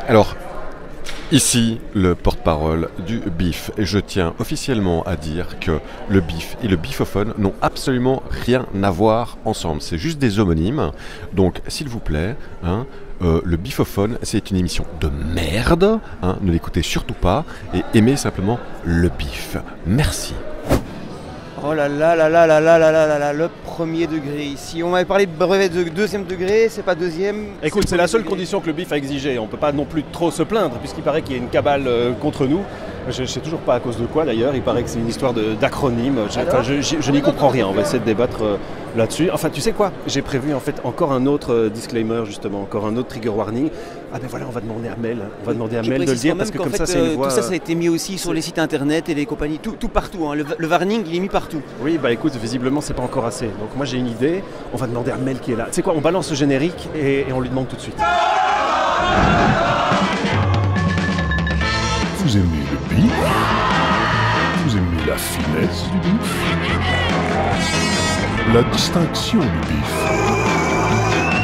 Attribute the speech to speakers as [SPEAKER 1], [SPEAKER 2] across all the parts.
[SPEAKER 1] Alors, ici, le porte-parole du BIF, et je tiens officiellement à dire que le BIF et le bifophone n'ont absolument rien à voir ensemble. C'est juste des homonymes. Donc, s'il vous plaît, le bifophone, c'est une émission de merde. Ne l'écoutez surtout pas et aimez simplement le BIF. Merci.
[SPEAKER 2] Oh là là là là là là là là là là, le premier degré ici. On m'avait parlé de brevet de deuxième degré, c'est pas deuxième.
[SPEAKER 3] Écoute, c'est la seule condition que le BIF a exigée. On peut pas non plus trop se plaindre, puisqu'il paraît qu'il y a une cabale contre nous. Je ne sais toujours pas à cause de quoi d'ailleurs, il paraît que c'est une histoire d'acronyme. Je n'y comprends rien, on va essayer de débattre là-dessus. Enfin, tu sais quoi, j'ai prévu en fait encore un autre disclaimer justement, encore un autre trigger warning. Ah ben voilà, on va demander à Mel, de le dire parce que comme ça c'est une voix...
[SPEAKER 2] Tout ça, ça a été mis aussi sur les sites internet et les compagnies, tout partout. Le warning, il est mis partout.
[SPEAKER 3] Oui, bah écoute, visiblement c'est pas encore assez. Donc moi j'ai une idée, on va demander à Mel qui est là. Tu sais quoi, on balance le générique et on lui demande tout de suite.
[SPEAKER 4] Vous aimez le BIF? Vous aimez la finesse du BIF? La distinction du BIF?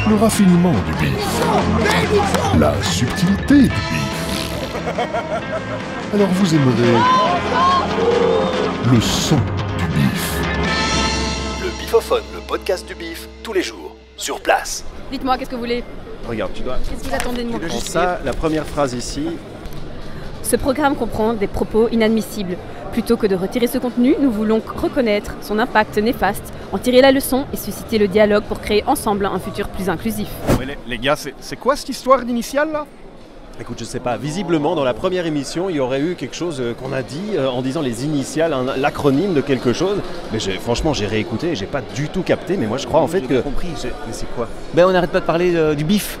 [SPEAKER 4] Le raffinement du BIF? La subtilité du BIF? Alors vous aimerez le son du BIF?
[SPEAKER 5] Le Bifophone, le podcast du BIF, tous les jours, sur place.
[SPEAKER 6] Dites-moi, qu'est-ce que vous voulez?
[SPEAKER 3] Regarde, tu dois...
[SPEAKER 6] Qu'est-ce que vous attendez de moi?
[SPEAKER 3] Ça, la première phrase ici...
[SPEAKER 6] Ce programme comprend des propos inadmissibles. Plutôt que de retirer ce contenu, nous voulons reconnaître son impact néfaste, en tirer la leçon et susciter le dialogue pour créer ensemble un futur plus inclusif.
[SPEAKER 7] Ouais, les gars, c'est quoi cette histoire d'initiale là?
[SPEAKER 3] Écoute, je sais pas, visiblement dans la première émission, il y aurait eu quelque chose qu'on a dit en disant les initiales, l'acronyme de quelque chose. Mais franchement, j'ai réécouté et j'ai pas du tout capté, mais moi je crois en fait que...
[SPEAKER 2] compris.
[SPEAKER 3] Mais c'est quoi?
[SPEAKER 2] Ben on n'arrête pas de parler du BIF.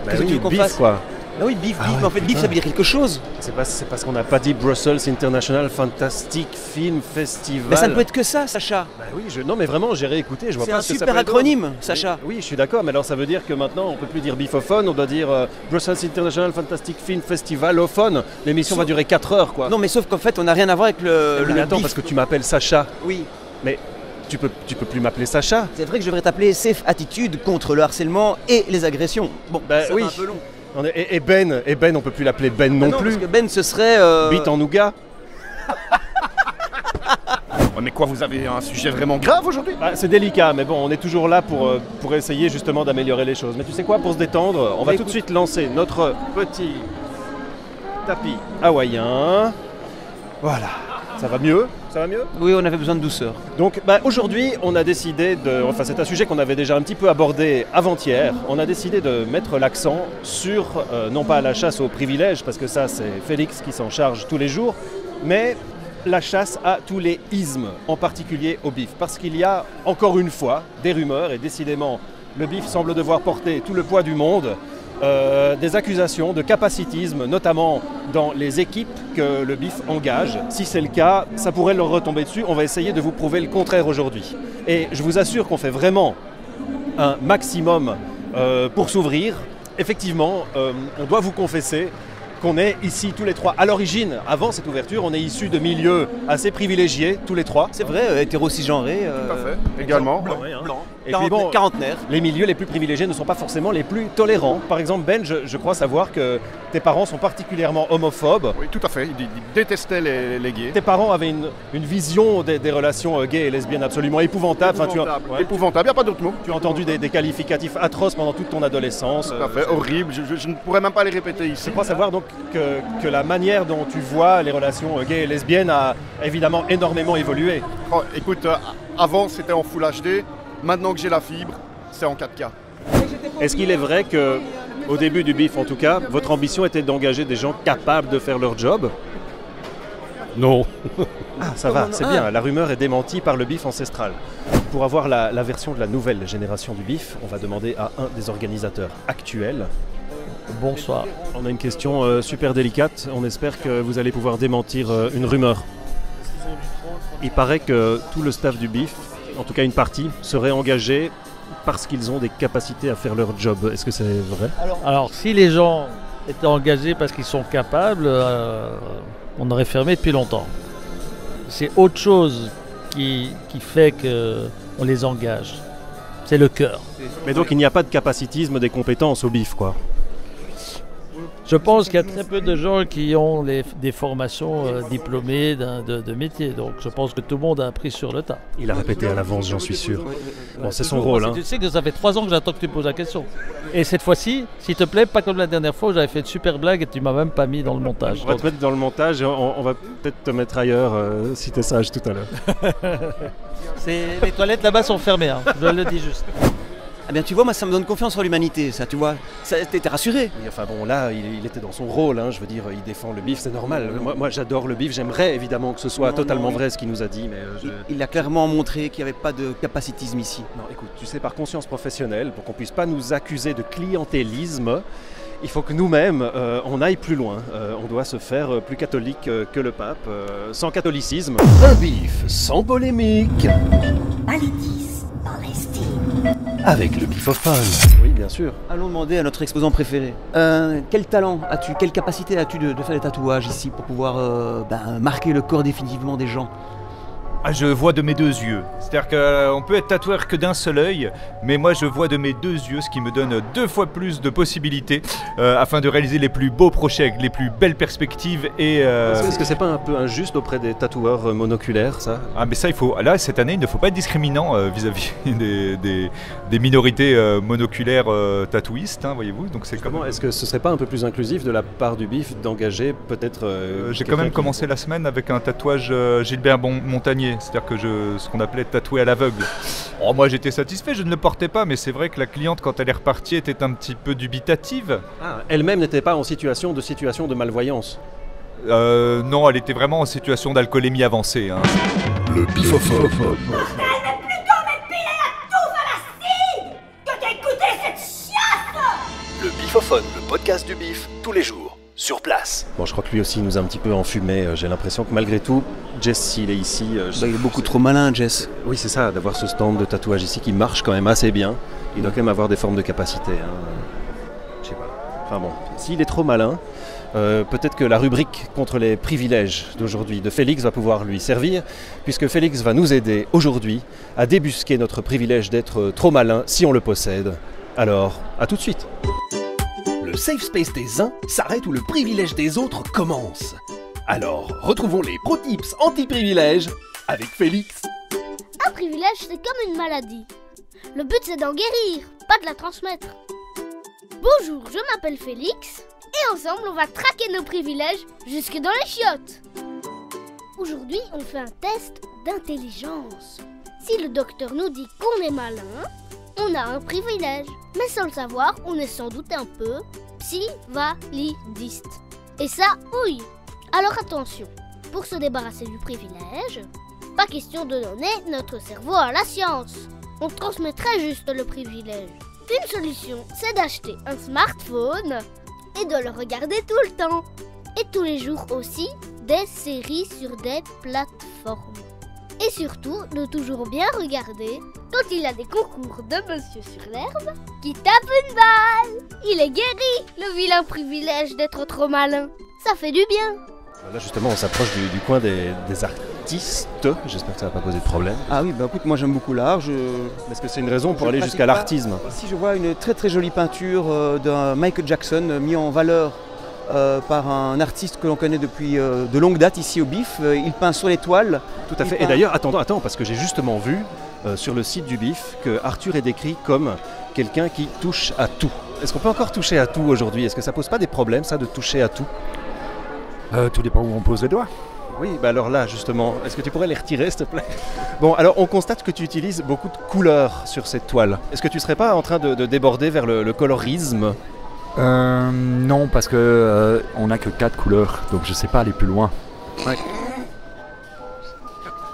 [SPEAKER 3] Bah
[SPEAKER 2] Qu'est-ce que tu veux qu'on
[SPEAKER 3] BIF
[SPEAKER 2] fasse
[SPEAKER 3] quoi.
[SPEAKER 2] Ah oui, BIF, mais en fait BIF ça veut dire quelque chose.
[SPEAKER 3] C'est parce qu'on n'a pas dit Brussels International Fantastic Film Festival.
[SPEAKER 2] Mais ça ne peut être que ça, Sacha.
[SPEAKER 3] Bah oui, non mais vraiment, j'ai réécouté, je vois
[SPEAKER 2] C'est
[SPEAKER 3] pas
[SPEAKER 2] un
[SPEAKER 3] ce que ça
[SPEAKER 2] super
[SPEAKER 3] peut être.
[SPEAKER 2] acronyme, Sacha.
[SPEAKER 3] Oui, je suis d'accord, mais alors ça veut dire que maintenant on peut plus dire bifophone, on doit dire Brussels International Fantastic Film Festivalophone. L'émission va durer 4 heures quoi.
[SPEAKER 2] Non mais sauf qu'en fait on n'a rien à voir avec le
[SPEAKER 3] attends,
[SPEAKER 2] BIF.
[SPEAKER 3] parce que tu m'appelles Sacha.
[SPEAKER 2] Oui.
[SPEAKER 3] Mais tu peux plus m'appeler Sacha.
[SPEAKER 2] C'est vrai que je devrais t'appeler Safe Attitude contre le harcèlement et les agressions. Bon,
[SPEAKER 3] Bah
[SPEAKER 2] ça
[SPEAKER 3] oui.
[SPEAKER 2] va un peu long.
[SPEAKER 3] Et Ben, on peut plus l'appeler Ben non plus.
[SPEAKER 2] Parce que Ben ce serait...
[SPEAKER 3] Bite en nougat.
[SPEAKER 7] Ouais, mais quoi, vous avez un sujet vraiment grave aujourd'hui?
[SPEAKER 3] Bah, c'est délicat, mais bon, on est toujours là pour essayer justement d'améliorer les choses. Mais tu sais quoi, pour se détendre, on va tout de suite lancer notre petit tapis hawaïen. Voilà. Ça va mieux? Ça va mieux?
[SPEAKER 2] Oui, on avait besoin de douceur.
[SPEAKER 3] Donc aujourd'hui, on a décidé enfin c'est un sujet qu'on avait déjà un petit peu abordé avant-hier, on a décidé de mettre l'accent sur, non pas la chasse aux privilèges, parce que ça c'est Félix qui s'en charge tous les jours, mais la chasse à tous les ismes, en particulier au BIF. Parce qu'il y a encore une fois des rumeurs, et décidément le BIF semble devoir porter tout le poids du monde, des accusations de capacitisme, notamment dans les équipes que le BIF engage. Si c'est le cas, ça pourrait leur retomber dessus. On va essayer de vous prouver le contraire aujourd'hui. Et je vous assure qu'on fait vraiment un maximum pour s'ouvrir. Effectivement, on doit vous confesser qu'on est ici tous les trois. À l'origine, avant cette ouverture, on est issus de milieux assez privilégiés, tous les trois.
[SPEAKER 2] C'est vrai, hétéro-cisgenré.
[SPEAKER 7] Tout à fait, également.
[SPEAKER 3] Blanc. Et puis
[SPEAKER 2] Quarantenaire.
[SPEAKER 3] les milieux les plus privilégiés ne sont pas forcément les plus tolérants. Par exemple, Ben, je crois savoir que tes parents sont particulièrement homophobes.
[SPEAKER 7] Oui, tout à fait, ils détestaient les gays.
[SPEAKER 3] Tes parents avaient une vision des relations gays et lesbiennes absolument épouvantable.
[SPEAKER 7] Épouvantable, épouvantable, il n'y a pas d'autre mot.
[SPEAKER 3] Tu as entendu des qualificatifs atroces pendant toute ton adolescence.
[SPEAKER 7] Tout à fait, horrible, je ne pourrais même pas les répéter ici.
[SPEAKER 3] Je crois savoir donc que la manière dont tu vois les relations gays et lesbiennes a évidemment énormément évolué.
[SPEAKER 7] Oh, écoute, avant c'était en Full HD, maintenant que j'ai la fibre, c'est en 4K.
[SPEAKER 3] Est-ce qu'il est vrai que, au début du BIF en tout cas, votre ambition était d'engager des gens capables de faire leur job?
[SPEAKER 4] Non.
[SPEAKER 3] Ah, ça va, c'est bien, la rumeur est démentie par le BIF ancestral. Pour avoir la version de la nouvelle génération du BIF, on va demander à un des organisateurs actuels.
[SPEAKER 8] Bonsoir.
[SPEAKER 3] On a une question super délicate, on espère que vous allez pouvoir démentir une rumeur. Il paraît que tout le staff du BIF, en tout cas une partie, serait engagé parce qu'ils ont des capacités à faire leur job. Est-ce que c'est vrai?
[SPEAKER 8] Alors, si les gens étaient engagés parce qu'ils sont capables, on aurait fermé depuis longtemps. C'est autre chose qui fait qu'on les engage. C'est le cœur.
[SPEAKER 3] Mais donc il n'y a pas de capacitisme des compétences au BIF, quoi.
[SPEAKER 8] Je pense qu'il y a très peu de gens qui ont des formations diplômées de métier. Donc je pense que tout le monde a appris sur le tas.
[SPEAKER 3] Il a répété à l'avance, j'en suis sûr. Bon, c'est son rôle. Hein.
[SPEAKER 8] Tu sais que ça fait 3 ans que j'attends que tu poses la question. Et cette fois-ci, s'il te plaît, pas comme la dernière fois où j'avais fait une super blague et tu m'as même pas mis dans le montage.
[SPEAKER 3] On va te mettre dans le montage et on va peut-être te mettre ailleurs si t'es sage tout à l'heure.
[SPEAKER 8] Les toilettes là-bas sont fermées, hein. Je le dis juste.
[SPEAKER 2] Ah bien tu vois, moi ça me donne confiance en l'humanité, ça, tu vois. T'es rassuré.
[SPEAKER 3] Oui, enfin bon, là, il était dans son rôle, hein, je veux dire, il défend le bif, c'est normal. Moi j'adore le bif, j'aimerais évidemment que ce soit totalement vrai ce qu'il nous a dit, mais...
[SPEAKER 2] Il a clairement montré qu'il n'y avait pas de capacitisme ici.
[SPEAKER 3] Non, écoute, tu sais, par conscience professionnelle, pour qu'on puisse pas nous accuser de clientélisme, il faut que nous-mêmes, on aille plus loin. On doit se faire plus catholique que le pape, sans catholicisme. Un bif sans polémique.
[SPEAKER 9] Palitis dans l'estime.
[SPEAKER 3] Avec le bifophone. Oui, bien sûr.
[SPEAKER 2] Allons demander à notre exposant préféré. Quel talent as-tu, quelle capacité as-tu de faire des tatouages ici pour pouvoir marquer le corps définitivement des gens?
[SPEAKER 10] Je vois de mes 2 yeux. C'est-à-dire qu'on peut être tatoueur que d'un seul œil, mais moi je vois de mes 2 yeux, ce qui me donne 2 fois plus de possibilités afin de réaliser les plus beaux projets avec les plus belles perspectives. Et
[SPEAKER 3] Est-ce que c'est pas un peu injuste auprès des tatoueurs monoculaires, ça?
[SPEAKER 10] Ah mais ça il faut. Là cette année il ne faut pas être discriminant vis-à-vis des minorités monoculaires tatouistes, hein, voyez-vous. Donc c'est
[SPEAKER 3] comment est-ce que ce serait pas un peu plus inclusif de la part du bif d'engager peut-être
[SPEAKER 10] j'ai quand même commencé la semaine avec un tatouage Gilbert Montagnier. C'est-à-dire que ce qu'on appelait tatouer à l'aveugle. Oh, moi j'étais satisfait, je ne le portais pas, mais c'est vrai que la cliente quand elle est repartie était un petit peu dubitative.
[SPEAKER 3] Ah, elle-même n'était pas en situation de malvoyance.
[SPEAKER 10] Non, elle était vraiment en situation d'alcoolémie avancée. Hein.
[SPEAKER 4] Le bifophone.
[SPEAKER 5] Le bifophone, le podcast du bif, tous les jours, sur place.
[SPEAKER 3] Bon, je crois que lui aussi nous a un petit peu enfumé. J'ai l'impression que malgré tout, Jess, il est ici.
[SPEAKER 2] Il est beaucoup trop malin, Jess.
[SPEAKER 3] Oui, c'est ça, d'avoir ce stand de tatouage ici qui marche quand même assez bien. Il doit quand même avoir des formes de capacité. Hein. Je sais pas. Enfin bon, s'il est trop malin, peut-être que la rubrique contre les privilèges d'aujourd'hui de Félix va pouvoir lui servir, puisque Félix va nous aider aujourd'hui à débusquer notre privilège d'être trop malin si on le possède. Alors, à tout de suite.
[SPEAKER 5] Le safe space des uns s'arrête où le privilège des autres commence. Alors, retrouvons les pro tips anti-privilèges avec Félix.
[SPEAKER 9] Un privilège, c'est comme une maladie. Le but, c'est d'en guérir, pas de la transmettre. Bonjour, je m'appelle Félix, et ensemble, on va traquer nos privilèges jusque dans les chiottes. Aujourd'hui, on fait un test d'intelligence. Si le docteur nous dit qu'on est malin, on a un privilège. Mais sans le savoir, on est sans doute un peu psy-validiste. Et ça, oui. Alors attention, pour se débarrasser du privilège, pas question de donner notre cerveau à la science. On transmet très juste le privilège. Une solution, c'est d'acheter un smartphone et de le regarder tout le temps. Et tous les jours aussi, des séries sur des plateformes. Et surtout, de toujours bien regarder quand il y a des concours de Monsieur sur l'herbe qui tape une balle. Il est guéri, le vilain privilège d'être trop malin. Ça fait du bien.
[SPEAKER 3] Là justement, on s'approche du coin des artistes. J'espère que ça va pas poser de problème.
[SPEAKER 2] Ah oui, bah écoute, moi j'aime beaucoup l'art.
[SPEAKER 3] Est-ce que c'est une raison pour aller jusqu'à l'artisme?
[SPEAKER 2] Ici, je vois une très très jolie peinture d'un Michael Jackson mis en valeur par un artiste que l'on connaît depuis de longue date ici au BIF. Il peint sur les toiles.
[SPEAKER 3] Tout à fait. Et d'ailleurs, attends, parce que j'ai justement vu sur le site du BIF que Arthur est décrit comme quelqu'un qui touche à tout. Est-ce qu'on peut encore toucher à tout aujourd'hui? Est-ce que ça pose pas des problèmes, ça, de toucher à tout?
[SPEAKER 10] Tout dépend où on pose les doigts.
[SPEAKER 3] Oui, bah alors là, justement, est-ce que tu pourrais les retirer, s'il te plaît? Bon, alors on constate que tu utilises beaucoup de couleurs sur cette toile. Est-ce que tu serais pas en train de déborder vers le colorisme?
[SPEAKER 11] Non, parce que on n'a que 4 couleurs, donc je sais pas aller plus loin.
[SPEAKER 3] Ouais.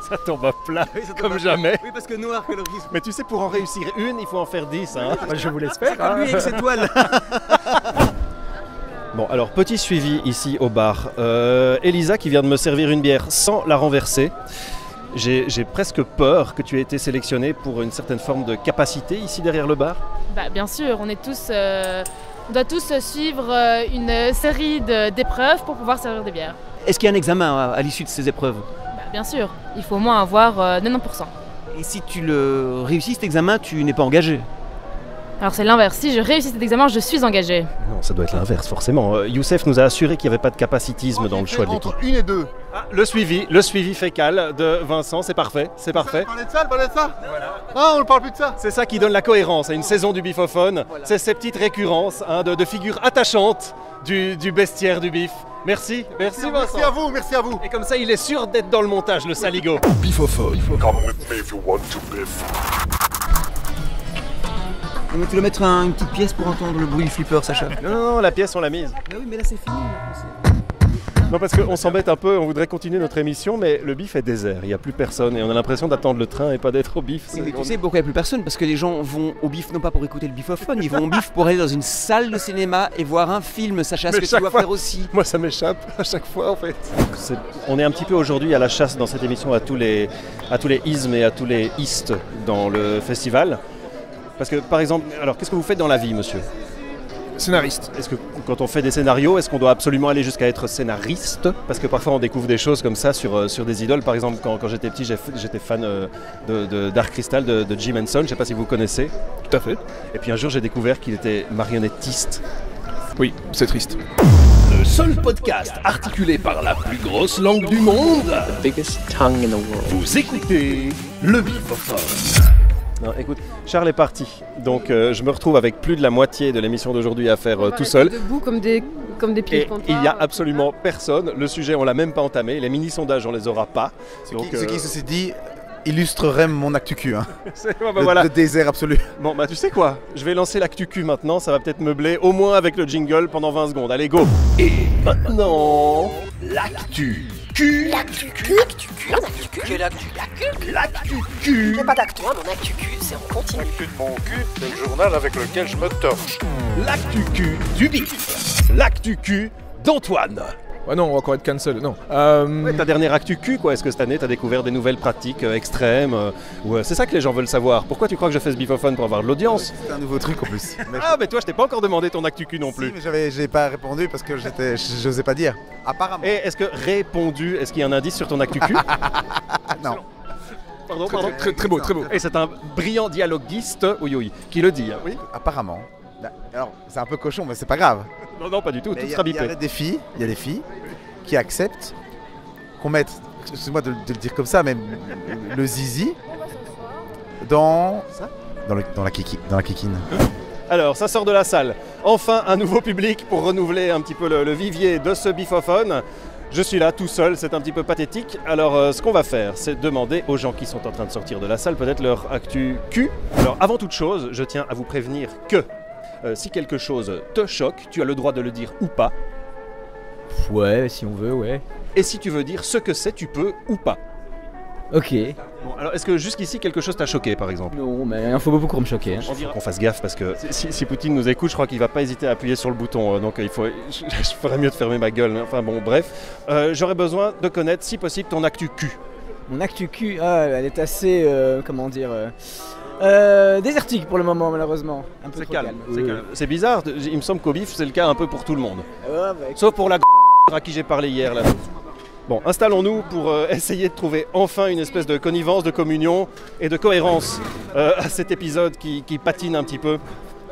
[SPEAKER 3] Ça tombe à plat, comme jamais.
[SPEAKER 2] Oui, parce que noir, colorisme.
[SPEAKER 3] Mais tu sais, pour en réussir une, il faut en faire 10. Hein.
[SPEAKER 11] Je vous laisse faire.
[SPEAKER 2] Lui avec ses toiles.
[SPEAKER 3] Bon, alors, petit suivi ici au bar. Elisa qui vient de me servir une bière sans la renverser. J'ai presque peur que tu aies été sélectionnée pour une certaine forme de capacité ici derrière le bar.
[SPEAKER 12] Bah, bien sûr, on est tous... On doit tous suivre une série d'épreuves pour pouvoir servir des bières.
[SPEAKER 2] Est-ce qu'il y a un examen à l'issue de ces épreuves?
[SPEAKER 12] Bien sûr, il faut au moins avoir 90%.
[SPEAKER 2] Et si tu le réussis cet examen, tu n'es pas engagé?
[SPEAKER 12] Alors c'est l'inverse, si je réussis cet examen, je suis engagé.
[SPEAKER 3] Non, ça doit être l'inverse, forcément. Youssef nous a assuré qu'il n'y avait pas de capacitisme dans le choix de l'équipe.
[SPEAKER 7] Entre 1 et 2.
[SPEAKER 3] Ah, le suivi fécal de Vincent, c'est parfait, c'est parfait.
[SPEAKER 7] Parlez de ça, parlez de ça. Non, on ne parle plus de ça.
[SPEAKER 3] C'est ça qui donne la cohérence à une saison du Bifophone. Voilà. C'est ces petites récurrences de figures attachantes du bestiaire du bif. Merci Vincent.
[SPEAKER 7] Merci à vous, merci à vous.
[SPEAKER 3] Et comme ça, il est sûr d'être dans le montage, le saligo.
[SPEAKER 4] Bifophone. Come with me if you want to biff.
[SPEAKER 2] Donc tu dois mettre une petite pièce pour entendre le bruit du flipper, Sacha.
[SPEAKER 3] Non, la pièce, on l'a mise.
[SPEAKER 2] Ah oui, mais là c'est fini.
[SPEAKER 3] Non, parce qu'on s'embête un peu, on voudrait continuer notre émission, mais le bif est désert, il n'y a plus personne et on a l'impression d'attendre le train et pas d'être au bif.
[SPEAKER 2] Oui, mais tu sais pourquoi il n'y a plus personne? Parce que les gens vont au bif non pas pour écouter le bifophone, ils vont au bif pour aller dans une salle de cinéma et voir un film, Sacha, ce que tu dois faire aussi.
[SPEAKER 3] Moi ça m'échappe à chaque fois en fait. On est un petit peu aujourd'hui à la chasse dans cette émission à tous les ismes et à tous les istes dans le festival. Parce que par exemple, alors qu'est-ce que vous faites dans la vie, monsieur ?
[SPEAKER 13] Scénariste.
[SPEAKER 3] Est-ce que quand on fait des scénarios, est-ce qu'on doit absolument aller jusqu'à être scénariste? Parce que parfois on découvre des choses comme ça sur des idoles. Par exemple, quand j'étais petit, j'étais fan de Dark Crystal de Jim Henson. Je ne sais pas si vous connaissez.
[SPEAKER 13] Tout à fait.
[SPEAKER 3] Et puis un jour, j'ai découvert qu'il était marionnettiste.
[SPEAKER 13] Oui, c'est triste.
[SPEAKER 5] Le seul podcast articulé par la plus grosse langue du monde.
[SPEAKER 14] The biggest tongue in the world.
[SPEAKER 5] Vous écoutez le Bifophone.
[SPEAKER 3] Non, écoute, Charles est parti, donc je me retrouve avec plus de la moitié de l'émission d'aujourd'hui à faire tout seul.
[SPEAKER 6] Debout comme des pieds de
[SPEAKER 3] il n'y a absolument personne, le sujet on l'a même pas entamé, les mini-sondages on les aura pas.
[SPEAKER 13] Ce qui ceci dit, illustrerait mon actu cul. Hein.
[SPEAKER 3] Voilà.
[SPEAKER 13] Le désert absolu.
[SPEAKER 3] Bon bah tu sais quoi, je vais lancer l'actu cul maintenant, ça va peut-être meubler au moins avec le jingle pendant 20 secondes, allez go.
[SPEAKER 5] Et maintenant, l'actu cul.
[SPEAKER 15] L'actu cul. L'actu cul. L'actu cul. Quel actu cul?
[SPEAKER 5] L'actu cul.
[SPEAKER 15] Il n'y a pas d'actu, mon actu cul, c'est en continu.
[SPEAKER 4] L'actu de mon cul, c'est le journal avec lequel je me torche.
[SPEAKER 5] L'actu cul du bif. L'actu cul d'Antoine.
[SPEAKER 13] Ouais non, on va encore être cancel, non.
[SPEAKER 3] Ouais, ta dernière actu cul quoi, est-ce que cette année tu as découvert des nouvelles pratiques extrêmes c'est ça que les gens veulent savoir. Pourquoi tu crois que je fais ce bifophone pour avoir de l'audience?
[SPEAKER 13] C'est un nouveau truc en plus.
[SPEAKER 3] Mais toi je t'ai pas encore demandé ton actu cul non plus.
[SPEAKER 13] Si, mais j'ai pas répondu parce que j'osais pas dire. Apparemment.
[SPEAKER 3] Et est-ce que répondu, est-ce qu'il y a un indice sur ton actu cul?
[SPEAKER 13] Non.
[SPEAKER 3] Pardon.
[SPEAKER 13] Très beau.
[SPEAKER 3] Et c'est un brillant dialoguiste, oui, qui le dit. Hein. Oui.
[SPEAKER 13] Apparemment. Alors, c'est un peu cochon, mais c'est pas grave.
[SPEAKER 3] Non, pas du tout, tout sera bipé.
[SPEAKER 13] Il y a des filles qui acceptent qu'on mette, excuse-moi de le dire comme ça, mais le zizi dans la kikine.
[SPEAKER 3] Alors, ça sort de la salle. Enfin, un nouveau public pour renouveler un petit peu le vivier de ce bifophone. Je suis là tout seul, c'est un petit peu pathétique. Alors ce qu'on va faire, c'est demander aux gens qui sont en train de sortir de la salle peut-être leur actu cul. Alors avant toute chose, je tiens à vous prévenir que si quelque chose te choque, tu as le droit de le dire ou pas.
[SPEAKER 14] Ouais, si on veut, ouais.
[SPEAKER 3] Et si tu veux dire ce que c'est, tu peux ou pas.
[SPEAKER 14] Ok.
[SPEAKER 3] Bon, alors est-ce que jusqu'ici quelque chose t'a choqué par exemple?
[SPEAKER 14] Non, mais il faut beaucoup pour me choquer. Hein.
[SPEAKER 3] On dirait qu'on fasse gaffe parce que si Poutine nous écoute, je crois qu'il va pas hésiter à appuyer sur le bouton. Donc je ferais mieux de fermer ma gueule. Enfin bon, bref. J'aurais besoin de connaître, si possible, ton actu cul.
[SPEAKER 14] Mon actu cul, elle est assez, désertique pour le moment malheureusement. Un peu
[SPEAKER 3] c'est
[SPEAKER 14] trop
[SPEAKER 3] calme.
[SPEAKER 14] calme.
[SPEAKER 3] C'est bizarre, il me semble qu'au bif c'est le cas un peu pour tout le monde.
[SPEAKER 14] Ouais,
[SPEAKER 3] sauf pour la à qui j'ai parlé hier là. Bon, installons-nous pour essayer de trouver enfin une espèce de connivence, de communion et de cohérence à cet épisode qui patine un petit peu.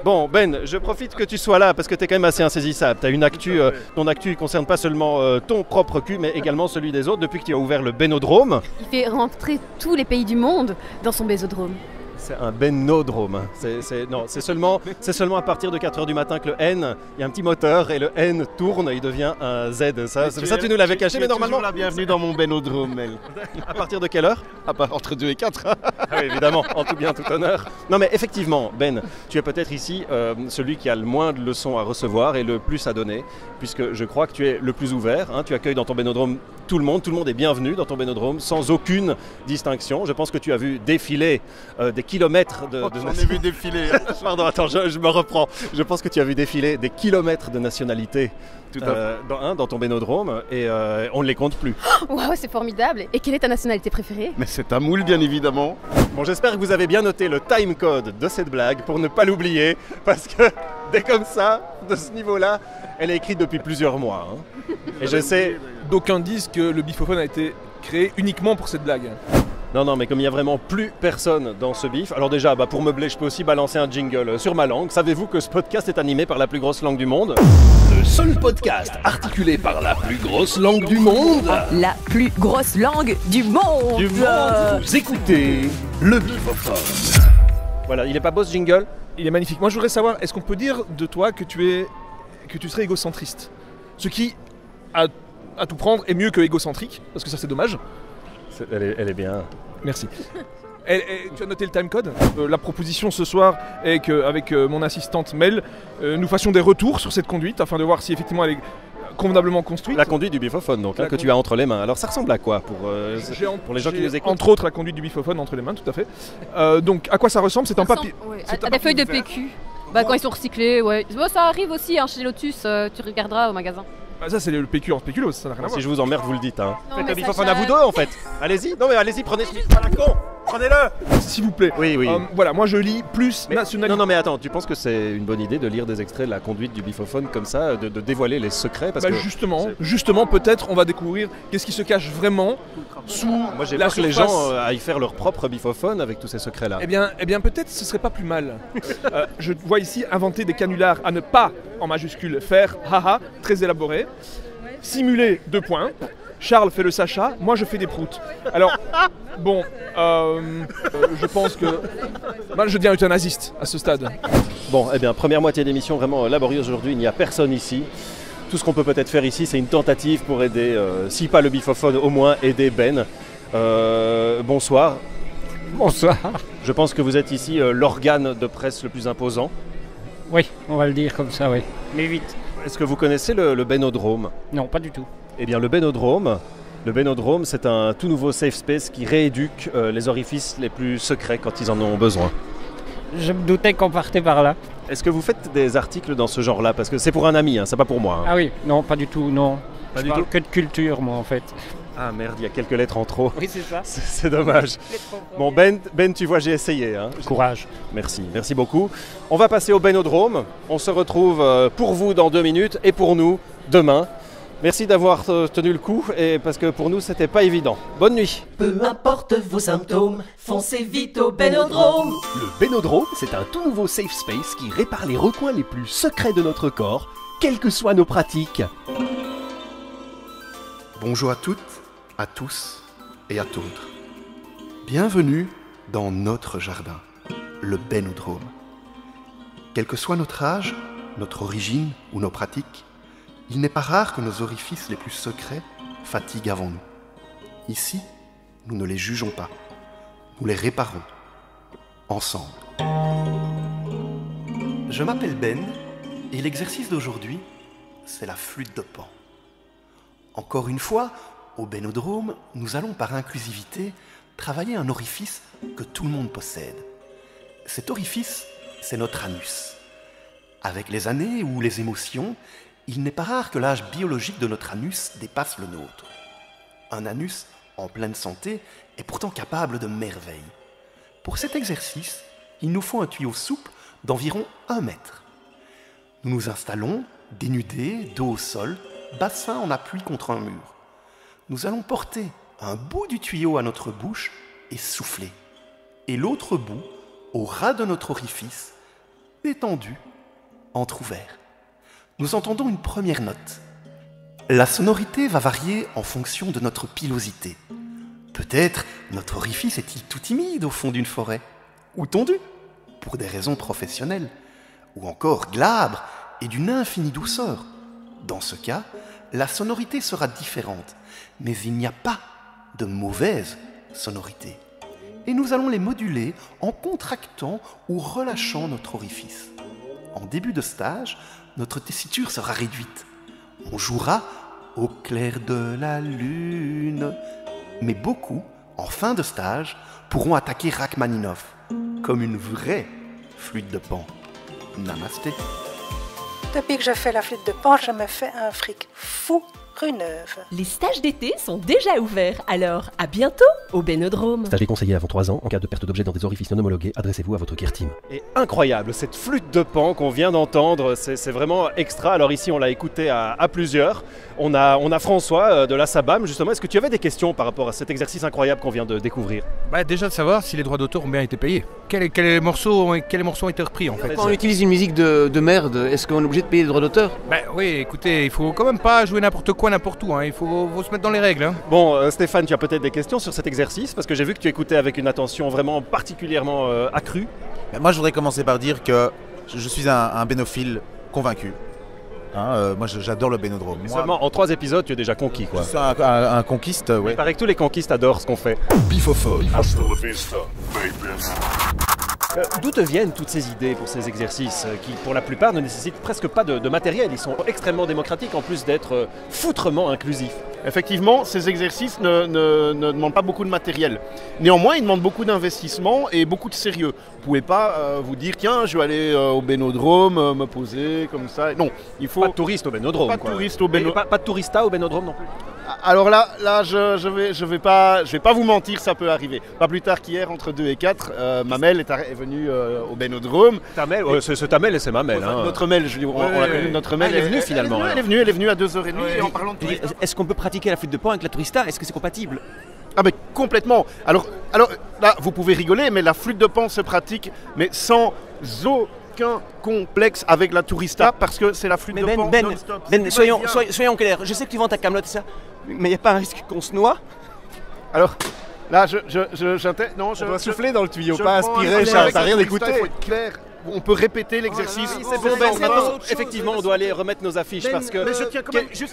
[SPEAKER 3] Bon Ben, je profite que tu sois là parce que tu es quand même assez insaisissable. Tu as une actu, ton actu ne concerne pas seulement ton propre cul mais également celui des autres depuis que tu as ouvert le Bénodrome.
[SPEAKER 6] Il fait rentrer tous les pays du monde dans son Bénodrome.
[SPEAKER 3] C'est un Bénodrome. C'est seulement à partir de 4h du matin que le N, il y a un petit moteur et le N tourne et il devient un Z. Ça tu nous l'avais caché, mais normalement.
[SPEAKER 16] La bienvenue dans mon Bénodrome, Mel.
[SPEAKER 3] À partir de quelle heure?
[SPEAKER 16] Entre 2 et 4.
[SPEAKER 3] Ah oui, évidemment, en tout bien, tout honneur. Non mais effectivement, Ben, tu es peut-être ici celui qui a le moins de leçons à recevoir et le plus à donner, puisque je crois que tu es le plus ouvert. Hein, tu accueilles dans ton Bénodrome tout le monde est bienvenu dans ton Bénodrome, sans aucune distinction. Je pense que tu as vu défiler des kilomètres de
[SPEAKER 16] J'en ai vu défiler.
[SPEAKER 3] Pardon, attends, je me reprends. Je pense que tu as vu défiler des kilomètres de nationalités dans ton Bénodrome et on ne les compte plus.
[SPEAKER 6] Waouh, c'est formidable. Et quelle est ta nationalité préférée?
[SPEAKER 16] Mais c'est ta moule, bien évidemment.
[SPEAKER 3] Bon, j'espère que vous avez bien noté le timecode de cette blague pour ne pas l'oublier, parce que dès comme ça, de ce niveau-là, elle est écrite depuis plusieurs mois. Hein. Et je sais...
[SPEAKER 13] D'aucuns disent que le bifophone a été créé uniquement pour cette blague.
[SPEAKER 3] Non, mais comme il n'y a vraiment plus personne dans ce bif, alors déjà, pour meubler, je peux aussi balancer un jingle sur ma langue. Savez-vous que ce podcast est animé par la plus grosse langue du monde?
[SPEAKER 5] Le seul podcast articulé par la plus grosse langue du monde.
[SPEAKER 15] La plus grosse langue du monde.
[SPEAKER 5] Vous écoutez le Bifophone.
[SPEAKER 3] Voilà, il est pas beau ce jingle?
[SPEAKER 17] Il est magnifique. Moi, je voudrais savoir, est-ce qu'on peut dire de toi que tu serais égocentriste? Ce qui, à tout prendre, est mieux que égocentrique, parce que ça, c'est dommage.
[SPEAKER 3] Elle est bien.
[SPEAKER 17] Merci. Tu as noté le timecode. La proposition ce soir est qu'avec mon assistante Mel, nous fassions des retours sur cette conduite afin de voir si effectivement elle est convenablement construite.
[SPEAKER 3] La conduite du Bifophone, donc, que tu as entre les mains. Alors ça ressemble à quoi pour les gens qui nous écoutent?
[SPEAKER 17] Entre autres, la conduite du Bifophone entre les mains, tout à fait. Donc à quoi ça ressemble? C'est un papier.
[SPEAKER 6] À des feuilles de PQ. Quand ils sont recyclés, ouais. Bon, ça arrive aussi chez Lotus, tu regarderas au magasin.
[SPEAKER 17] Ça c'est le PQ en spéculoos, ça n'a rien à voir.
[SPEAKER 3] Si je vous emmerde, vous le dites. Hein.
[SPEAKER 6] Non,
[SPEAKER 3] Faites
[SPEAKER 6] mais
[SPEAKER 3] le Bifophone
[SPEAKER 6] ça
[SPEAKER 3] à vous deux en fait. Allez-y, prenez ce livre à la con. Prenez-le.
[SPEAKER 17] S'il vous plaît.
[SPEAKER 3] Oui.
[SPEAKER 17] Voilà, moi je lis plus nationalité.
[SPEAKER 3] Non mais attends, tu penses que c'est une bonne idée de lire des extraits de la conduite du Bifophone comme ça, de dévoiler les secrets parce que
[SPEAKER 17] justement, peut-être on va découvrir qu'est-ce qui se cache vraiment sous
[SPEAKER 3] Moi j'ai
[SPEAKER 17] la
[SPEAKER 3] peur que les
[SPEAKER 17] surface.
[SPEAKER 3] gens aillent faire leur propre Bifophone avec tous ces secrets là.
[SPEAKER 17] Eh bien peut-être ce serait pas plus mal. Je vois ici inventer des canulars à ne pas, en majuscule, faire, haha, très élaboré. Simuler 2 points. Charles fait le Sacha, moi je fais des proutes. Alors, bon, je pense que... je deviens euthanasiste à ce stade.
[SPEAKER 3] Bon, première moitié d'émission vraiment laborieuse aujourd'hui, il n'y a personne ici. Tout ce qu'on peut peut-être faire ici, c'est une tentative pour aider, si pas le Bifophone, au moins aider Ben. Bonsoir.
[SPEAKER 18] Bonsoir.
[SPEAKER 3] Je pense que vous êtes ici l'organe de presse le plus imposant.
[SPEAKER 18] Oui, on va le dire comme ça, oui. Mais vite.
[SPEAKER 3] Est-ce que vous connaissez le Benodrome?
[SPEAKER 18] Non, pas du tout.
[SPEAKER 3] Eh bien, le Benodrome, c'est un tout nouveau safe space qui rééduque les orifices les plus secrets quand ils en ont besoin.
[SPEAKER 18] Je me doutais qu'on partait par là.
[SPEAKER 3] Est-ce que vous faites des articles dans ce genre-là? Parce que c'est pour un ami, c'est pas pour moi.
[SPEAKER 18] Ah oui, non, pas du tout, non.
[SPEAKER 3] Pas
[SPEAKER 18] Je parle que de culture, moi, en fait.
[SPEAKER 3] Ah merde, il y a quelques lettres en trop.
[SPEAKER 18] Oui, c'est ça.
[SPEAKER 3] C'est dommage. Bon, Ben, tu vois, j'ai essayé. Hein.
[SPEAKER 18] Courage.
[SPEAKER 3] Merci beaucoup. On va passer au Benodrome. On se retrouve pour vous dans 2 minutes et pour nous demain. Merci d'avoir tenu le coup, et parce que pour nous, c'était pas évident. Bonne nuit.
[SPEAKER 15] Peu importe vos symptômes, foncez vite au Benodrome.
[SPEAKER 5] Le Benodrome, c'est un tout nouveau safe space qui répare les recoins les plus secrets de notre corps, quelles que soient nos pratiques.
[SPEAKER 19] Bonjour à toutes, à tous et à toutes. Bienvenue dans notre jardin, le Benodrome. Quel que soit notre âge, notre origine ou nos pratiques, il n'est pas rare que nos orifices les plus secrets fatiguent avant nous. Ici, nous ne les jugeons pas, nous les réparons, ensemble. Je m'appelle Ben, et l'exercice d'aujourd'hui, c'est la flûte de Pan. Encore une fois, au Benodrome, nous allons par inclusivité travailler un orifice que tout le monde possède. Cet orifice, c'est notre anus. Avec les années ou les émotions, il n'est pas rare que l'âge biologique de notre anus dépasse le nôtre. Un anus en pleine santé est pourtant capable de merveilles. Pour cet exercice, il nous faut un tuyau souple d'environ 1 mètre. Nous nous installons, dénudés, dos au sol, bassin en appui contre un mur. Nous allons porter un bout du tuyau à notre bouche et souffler, et l'autre bout au ras de notre orifice, détendu, entrouvert. Nous entendons une première note. La sonorité va varier en fonction de notre pilosité. Peut-être notre orifice est-il tout timide au fond d'une forêt, ou tondu, pour des raisons professionnelles, ou encore glabre et d'une infinie douceur. Dans ce cas, la sonorité sera différente, mais il n'y a pas de mauvaise sonorité. Et nous allons les moduler en contractant ou relâchant notre orifice. En début de stage, notre tessiture sera réduite. On jouera au clair de la lune. Mais beaucoup, en fin de stage, pourront attaquer Rachmaninoff comme une vraie flûte de Pan. Namasté.
[SPEAKER 20] Depuis que je fais la flûte de Pan, je me fais un fric fou rue Neuve.
[SPEAKER 21] Les stages d'été sont déjà ouverts, alors à bientôt au Bénodrome.
[SPEAKER 5] Stage déconseillé avant 3 ans. En cas de perte d'objets dans des orifices non homologués, adressez-vous à votre care team.
[SPEAKER 3] Et incroyable, cette flûte de Pan qu'on vient d'entendre, c'est vraiment extra. Alors ici, on l'a écouté à plusieurs. On a François de la Sabam, justement. Est-ce que tu avais des questions par rapport à cet exercice incroyable qu'on vient de découvrir?
[SPEAKER 22] Déjà de savoir si les droits d'auteur ont bien été payés. Quels morceaux ont été repris en fait?
[SPEAKER 2] Quand on utilise une musique de merde, est-ce qu'on est obligé de payer les droits d'auteur?
[SPEAKER 22] Oui, écoutez, il faut quand même pas jouer n'importe quoi, n'importe où. Il faut se mettre dans les règles.
[SPEAKER 3] Bon, Stéphane, tu as peut-être des questions sur cet exercice, parce que j'ai vu que tu écoutais avec une attention vraiment particulièrement accrue.
[SPEAKER 13] Moi, je voudrais commencer par dire que je suis un bénophile convaincu. Moi, j'adore le Bénodrome.
[SPEAKER 3] Seulement en 3 épisodes, tu es déjà conquis, quoi.
[SPEAKER 13] C'est un conquiste, ouais.
[SPEAKER 3] Il paraît que tous les conquistes adorent ce qu'on fait.
[SPEAKER 4] Bifophone. Hasta la vista, baby.
[SPEAKER 3] D'où te viennent toutes ces idées pour ces exercices qui, pour la plupart, ne nécessitent presque pas de matériel? Ils sont extrêmement démocratiques, en plus d'être foutrement inclusifs.
[SPEAKER 7] Effectivement, ces exercices ne demandent pas beaucoup de matériel. Néanmoins, ils demandent beaucoup d'investissement et beaucoup de sérieux. Vous ne pouvez pas vous dire, tiens, je vais aller au Bénodrome, me poser comme ça. Non, il faut...
[SPEAKER 3] Pas de touristes au Bénodrome.
[SPEAKER 7] Pas de touristes au Bénodrome.
[SPEAKER 3] Pas de tourista au Bénodrome non plus.
[SPEAKER 7] Alors là, je vais pas vous mentir, ça peut arriver. Pas plus tard qu'hier, entre 2 et 4, Mamel est venue au Bénodrome.
[SPEAKER 3] Tamel, c'est Tamel et c'est Mamel.
[SPEAKER 7] Notre Mel, on l'a connu, notre Mel.
[SPEAKER 3] Elle est venue finalement.
[SPEAKER 7] Elle est venue à 2h30 et en parlant de touristes.
[SPEAKER 2] Est-ce qu'on peut pratiquer la flûte de Pan avec la tourista? Est-ce que c'est compatible?
[SPEAKER 7] Ah mais complètement. Alors là, vous pouvez rigoler, mais la flûte de Pan se pratique, mais sans aucun complexe avec la tourista, parce que c'est la flûte de Pan non-stop.
[SPEAKER 2] Soyons clairs. Je sais que tu vends ta camelote, ça, mais il n'y a pas un risque qu'on se noie?
[SPEAKER 7] Alors, là,
[SPEAKER 3] on doit souffler dans le tuyau, pas aspirer,
[SPEAKER 7] Charles,
[SPEAKER 3] t'as rien écouté.
[SPEAKER 7] Il faut être clair. On peut répéter l'exercice.
[SPEAKER 3] C'est bon, maintenant, effectivement, on doit aller remettre nos affiches parce que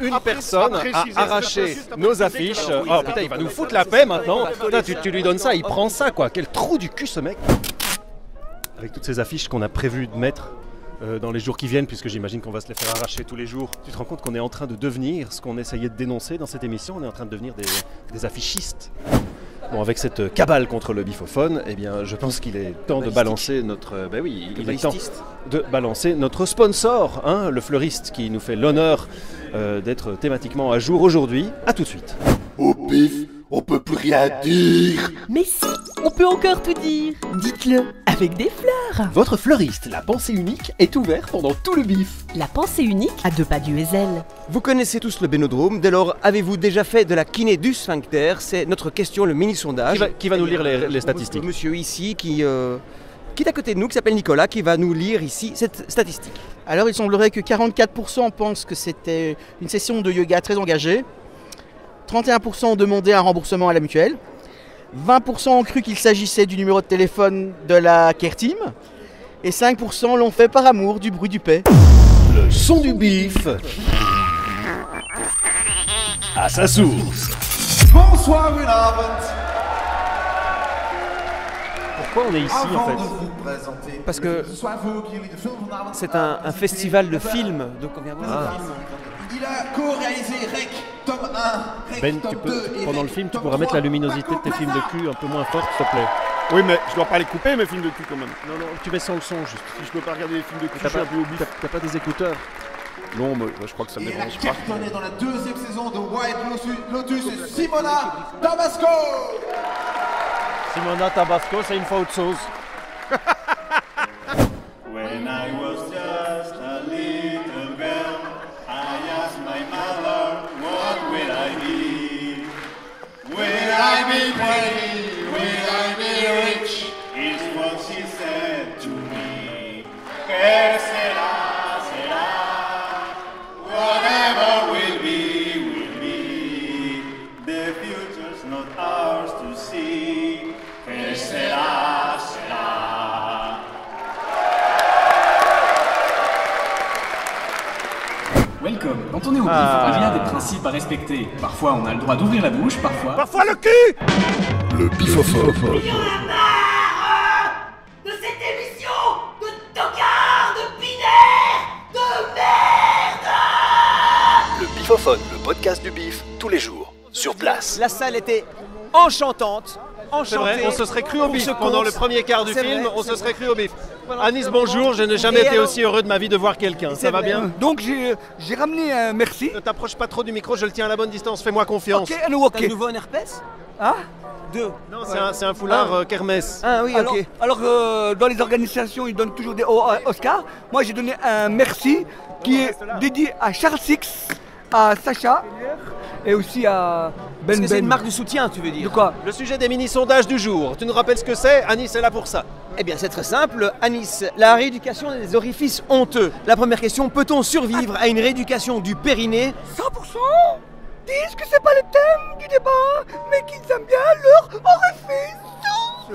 [SPEAKER 3] une personne a arraché nos affiches. Oh putain, il va nous foutre la paix maintenant. Putain, tu lui donnes ça, il prend ça, quoi. Quel trou du cul, ce mec. Avec toutes ces affiches qu'on a prévu de mettre dans les jours qui viennent, puisque j'imagine qu'on va se les faire arracher tous les jours. Tu te rends compte qu'on est en train de devenir ce qu'on essayait de dénoncer dans cette émission? On est en train de devenir des affichistes. Bon, avec cette cabale contre le bifophone, eh bien, je pense qu'il est temps de balancer notre... il est temps de balancer notre sponsor, le fleuriste, qui nous fait l'honneur d'être thématiquement à jour aujourd'hui. A tout de suite.
[SPEAKER 4] Au pif, on peut plus rien dire.
[SPEAKER 21] Mais si, on peut encore tout dire. Dites-le avec des fleurs.
[SPEAKER 5] Votre fleuriste, la pensée unique, est ouvert pendant tout le bif.
[SPEAKER 21] La pensée unique à 2 pas du Ezel.
[SPEAKER 2] Vous connaissez tous le Bénodrome, dès lors avez-vous déjà fait de la kiné du sphincter? C'est notre question, le mini-sondage.
[SPEAKER 3] Qui va nous lire les statistiques?
[SPEAKER 2] Monsieur ici qui est à côté de nous, qui s'appelle Nicolas, qui va nous lire ici cette statistique.
[SPEAKER 14] Alors il semblerait que 44% pensent que c'était une session de yoga très engagée. 31% ont demandé un remboursement à la mutuelle. 20% ont cru qu'il s'agissait du numéro de téléphone de la care team. Et 5% l'ont fait par amour du bruit du paix.
[SPEAKER 5] Le son du bif à sa source.
[SPEAKER 13] Bonsoir, une avance.
[SPEAKER 3] Pourquoi on est ici en fait?
[SPEAKER 2] Parce que c'est un festival de films, donc on vient voir un film.
[SPEAKER 13] Il a co-réalisé Rec, tome 1, Rec, tome 2 et
[SPEAKER 3] pendant le film, tu pourras mettre la luminosité de tes films de cul un peu moins forte, s'il te plaît.
[SPEAKER 7] Oui, mais je dois pas les couper, mes films de cul, quand même.
[SPEAKER 3] Non, tu mets sans le son, juste.
[SPEAKER 7] Si je peux pas regarder les films de cul, je suis un peu au bif.
[SPEAKER 3] T'as pas des écouteurs?
[SPEAKER 7] Non, mais je crois que ça me dérange pas.
[SPEAKER 13] Il a cartonné dans la 2e saison de White Lotus et Simona Tabasco.
[SPEAKER 3] Simona Tabasco, c'est une fois autre chose.
[SPEAKER 23] When I was just a little girl, I asked my mother, what will I be? Will I be pretty? Will I be rich? Is what she said to me. Que será, será. Whatever will be. The future's not ours to see. Que será, será.
[SPEAKER 24] Welcome. Quand on est au bif, il y a des principes à respecter. Parfois, on a le droit d'ouvrir la bouche, parfois...
[SPEAKER 3] Parfois le cul.
[SPEAKER 4] Le bifophone.
[SPEAKER 15] Il y en a marre de cette émission de tocards, de binaires, de merde.
[SPEAKER 5] Le bifophone, le podcast du bif, tous les jours, sur place.
[SPEAKER 2] La salle était enchantante.
[SPEAKER 3] C'est vrai, on se serait cru au bif pendant le premier quart du film, on se serait cru au bif. Anis, bonjour, je n'ai jamais été aussi heureux de ma vie de voir quelqu'un. Ça va bien?
[SPEAKER 1] Donc j'ai ramené un merci.
[SPEAKER 3] Ne t'approche pas trop du micro, je le tiens à la bonne distance, fais-moi confiance.
[SPEAKER 1] Ok, ok.
[SPEAKER 2] T'as de nouveau un herpès?
[SPEAKER 1] Hein?
[SPEAKER 2] Deux.
[SPEAKER 3] Non, c'est un foulard kermesse.
[SPEAKER 2] Ah oui,
[SPEAKER 1] alors,
[SPEAKER 2] ok.
[SPEAKER 1] Alors, dans les organisations, ils donnent toujours des Oscars. Moi, j'ai donné un merci qui est dédié à Charles Six, à Sacha et aussi à Ben.
[SPEAKER 2] Parce que c'est une marque de soutien, tu veux dire?
[SPEAKER 1] De quoi?
[SPEAKER 3] Le sujet des mini-sondages du jour. Tu nous rappelles ce que c'est? Anis est là pour ça.
[SPEAKER 2] Eh bien, c'est très simple. Anis, la rééducation des orifices honteux. La première question, peut-on survivre à une rééducation du périnée?
[SPEAKER 1] 100% disent que c'est pas le thème du débat, mais qu'ils aiment bien leur orifice.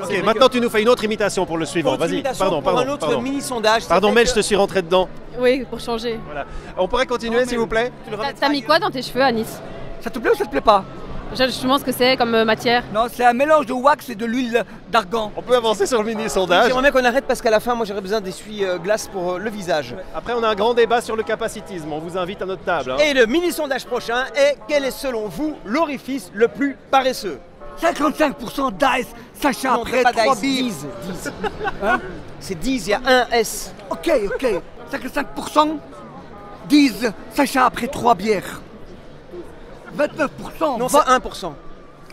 [SPEAKER 3] Ok, maintenant tu nous fais une autre imitation pour le suivant.
[SPEAKER 2] Autre
[SPEAKER 3] Vas-y,
[SPEAKER 2] imitation
[SPEAKER 3] pardon.
[SPEAKER 2] pour un autre mini-sondage.
[SPEAKER 3] Pardon, Mel, je te suis rentré dedans.
[SPEAKER 6] Oui, pour changer.
[SPEAKER 3] Voilà. On pourrait continuer, s'il vous plaît?
[SPEAKER 6] T'as mis quoi dans tes cheveux, Anis?
[SPEAKER 1] Ça te plaît ou ça te plaît pas?
[SPEAKER 6] Je demande ce que c'est comme matière.
[SPEAKER 1] Non, c'est un mélange de wax et de l'huile d'argan.
[SPEAKER 3] On peut avancer sur le mini-sondage.
[SPEAKER 2] J'aimerais bien qu'on arrête parce qu'à la fin, moi j'aurais besoin d'essuie-glace pour le visage.
[SPEAKER 3] Après, on a un grand débat sur le capacitisme. On vous invite à notre table. Hein.
[SPEAKER 2] Et le mini-sondage prochain est: quel est selon vous l'orifice le plus paresseux?
[SPEAKER 1] 55% d'Ice, Sacha,
[SPEAKER 2] Non,
[SPEAKER 1] après
[SPEAKER 2] pas
[SPEAKER 1] 3
[SPEAKER 2] d'Ice,
[SPEAKER 1] billes.
[SPEAKER 2] 10. Hein? C'est 10, il y a un S.
[SPEAKER 1] Ok. 55% disent Sacha après 3 bières. 29%.
[SPEAKER 2] Non, c'est 1%.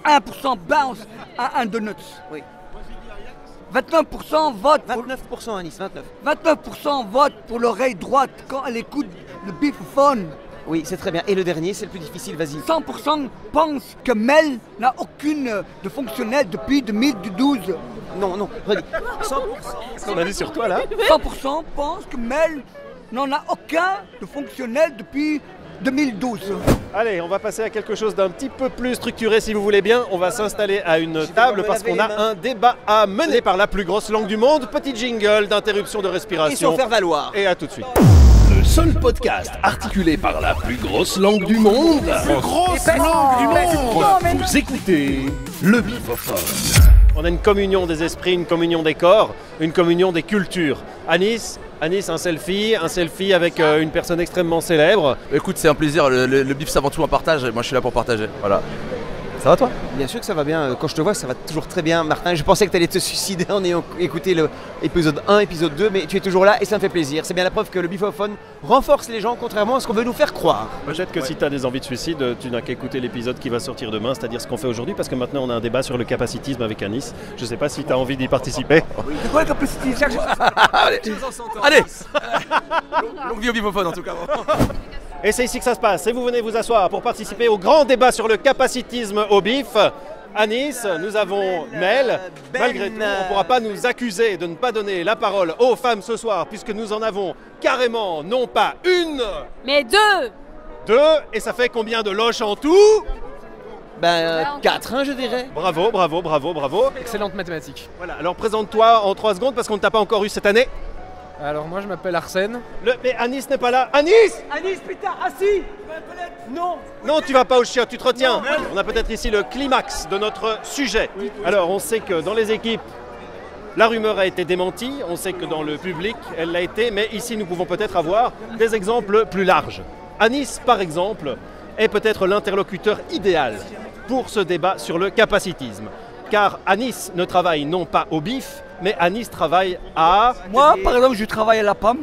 [SPEAKER 1] 1% bounce à un donut.
[SPEAKER 2] Oui.
[SPEAKER 1] 29% vote.
[SPEAKER 2] 29% Anis, 29.
[SPEAKER 1] 29% vote pour l'oreille droite quand elle écoute le bifophone.
[SPEAKER 2] Oui, c'est très bien. Et le dernier, c'est le plus difficile, vas-y.
[SPEAKER 1] 100% pensent que Mel n'a aucune de fonctionnelle depuis 2012.
[SPEAKER 2] Non, redis. 100%.
[SPEAKER 3] Qu'est-ce qu'on a dit sur toi là?
[SPEAKER 1] 100% pensent que Mel n'en a aucun de fonctionnel depuis 2012.
[SPEAKER 3] Allez, on va passer à quelque chose d'un petit peu plus structuré si vous voulez bien. On va s'installer à une table parce qu'on a un débat à mener par la plus grosse langue du monde. Petit jingle d'interruption de respiration.
[SPEAKER 2] Et sans faire valoir.
[SPEAKER 3] Et à tout de suite.
[SPEAKER 5] Le seul podcast articulé par la plus grosse langue du monde.
[SPEAKER 15] Grosse langue du monde.
[SPEAKER 5] Vous écoutez le Bifophone.
[SPEAKER 3] On a une communion des esprits, une communion des corps, une communion des cultures. Anis, un selfie avec une personne extrêmement célèbre.
[SPEAKER 8] Écoute, c'est un plaisir, le bif c'est avant tout un partage, et moi je suis là pour partager. Voilà. Ça va toi?
[SPEAKER 2] Bien sûr que ça va bien. Quand je te vois, ça va toujours très bien. Martin, je pensais que tu allais te suicider en ayant écouté l'épisode 1, épisode 2, mais tu es toujours là et ça me fait plaisir. C'est bien la preuve que le bifophone renforce les gens, contrairement à ce qu'on veut nous faire croire.
[SPEAKER 3] Peut-être que si tu as des envies de suicide, tu n'as qu'à écouter l'épisode qui va sortir demain, c'est-à-dire ce qu'on fait aujourd'hui, parce que maintenant on a un débat sur le capacitisme avec Anis. Je sais pas si tu as envie d'y participer.
[SPEAKER 1] C'est quoi le capacitisme?
[SPEAKER 8] Allez longue vie au bifophone en tout cas.
[SPEAKER 3] Et c'est ici que ça se passe. Et vous venez vous asseoir pour participer au grand débat sur le capacitisme au bif. À Nice, nous avons Mel. Malgré tout, on ne pourra pas nous accuser de ne pas donner la parole aux femmes ce soir, puisque nous en avons carrément, non pas une,
[SPEAKER 6] mais deux.
[SPEAKER 3] Deux, et ça fait combien de loches en tout?
[SPEAKER 2] 4, hein, je dirais.
[SPEAKER 3] Bravo.
[SPEAKER 9] Excellente mathématique.
[SPEAKER 3] Voilà, alors présente-toi en 3 secondes, parce qu'on ne t'a pas encore eu cette année.
[SPEAKER 9] Alors moi je m'appelle Arsène.
[SPEAKER 3] Mais Anis n'est pas là. Anis, putain, assis. Non, tu vas pas au chiottes, tu te retiens. Non. On a peut-être ici le climax de notre sujet. Alors on sait que dans les équipes, la rumeur a été démentie. On sait que dans le public, elle l'a été. Mais ici, nous pouvons peut-être avoir des exemples plus larges. Anis, par exemple, est peut-être l'interlocuteur idéal pour ce débat sur le capacitisme. Car Anis ne travaille non pas au bif, mais Anis travaille à...
[SPEAKER 1] Moi, par exemple, je travaille à la PAM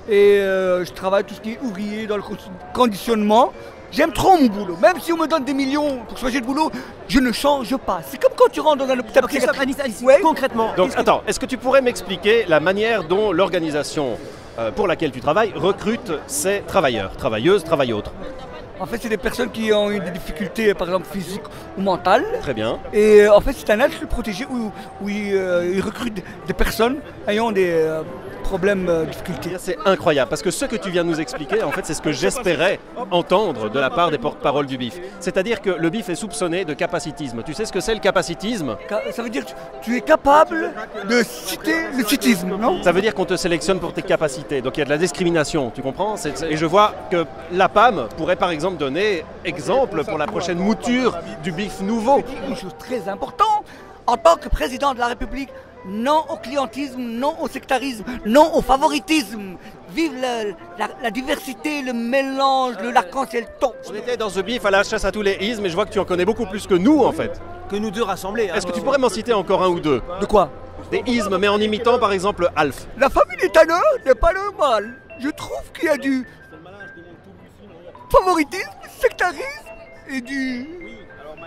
[SPEAKER 1] et je travaille tout ce qui est ouvrier dans le conditionnement. J'aime trop mon boulot. Même si on me donne des millions pour changer de boulot, je ne change pas. C'est comme quand tu rentres dans un hôpital psychiatrique.
[SPEAKER 2] Anis,
[SPEAKER 1] ouais.
[SPEAKER 2] Concrètement.
[SPEAKER 3] Donc attends, est-ce que tu pourrais m'expliquer la manière dont l'organisation pour laquelle tu travailles recrute ces travailleurs, travailleuses, travailleuses?
[SPEAKER 1] En fait, c'est des personnes qui ont eu des difficultés, par exemple physiques ou mentales.
[SPEAKER 3] Très bien.
[SPEAKER 1] Et en fait, c'est un axe protégé où ils recrutent des personnes ayant des problèmes, difficultés.
[SPEAKER 3] C'est incroyable, parce que ce que tu viens de nous expliquer, en fait, c'est ce que j'espérais entendre de la part des porte-paroles du BIF. C'est-à-dire que le BIF est soupçonné de capacitisme. Tu sais ce que c'est le capacitisme?
[SPEAKER 1] Ça veut dire que tu es capable de citer le citisme, non?
[SPEAKER 3] Ça veut dire qu'on te sélectionne pour tes capacités. Donc il y a de la discrimination, tu comprends? Et je vois que la PAM pourrait par exemple donner exemple pour la prochaine mouture du BIF nouveau.
[SPEAKER 1] Une chose très importante, en tant que président de la République, non au clientisme, non au sectarisme, non au favoritisme. Vive la diversité, le mélange, l'arc-en-ciel top.
[SPEAKER 3] On était dans ce BIF à la chasse à tous les ismes, mais je vois que tu en connais beaucoup plus que nous en fait.
[SPEAKER 2] Que nous deux rassemblés.
[SPEAKER 3] Est-ce que tu pourrais m'en citer encore un ou deux?
[SPEAKER 1] De quoi?
[SPEAKER 3] Des ismes, mais en imitant par exemple Alf.
[SPEAKER 1] La famille des Tanner n'est pas normale. Je trouve qu'il y a du favoritisme, sectarisme et du...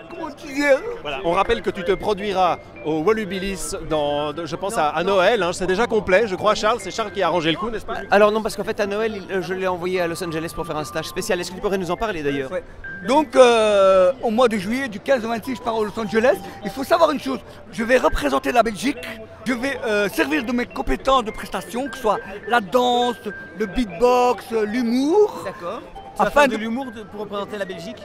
[SPEAKER 1] Comment dire?
[SPEAKER 3] Voilà, on rappelle que tu te produiras au Wolubilis dans, je pense, à Noël. Hein. C'est déjà complet, je crois, Charles. C'est Charles qui a arrangé le coup, n'est-ce pas?
[SPEAKER 2] Alors non, parce qu'en fait à Noël, je l'ai envoyé à Los Angeles pour faire un stage spécial. Est-ce que tu pourrais nous en parler d'ailleurs?
[SPEAKER 1] Ouais. Donc au mois de juillet, du 15 au 26, je pars à Los Angeles. Il faut savoir une chose, je vais représenter la Belgique. Je vais servir de mes compétences de prestation, que ce soit la danse, le beatbox, l'humour.
[SPEAKER 2] D'accord. Tu vas faire de l'humour pour représenter la Belgique?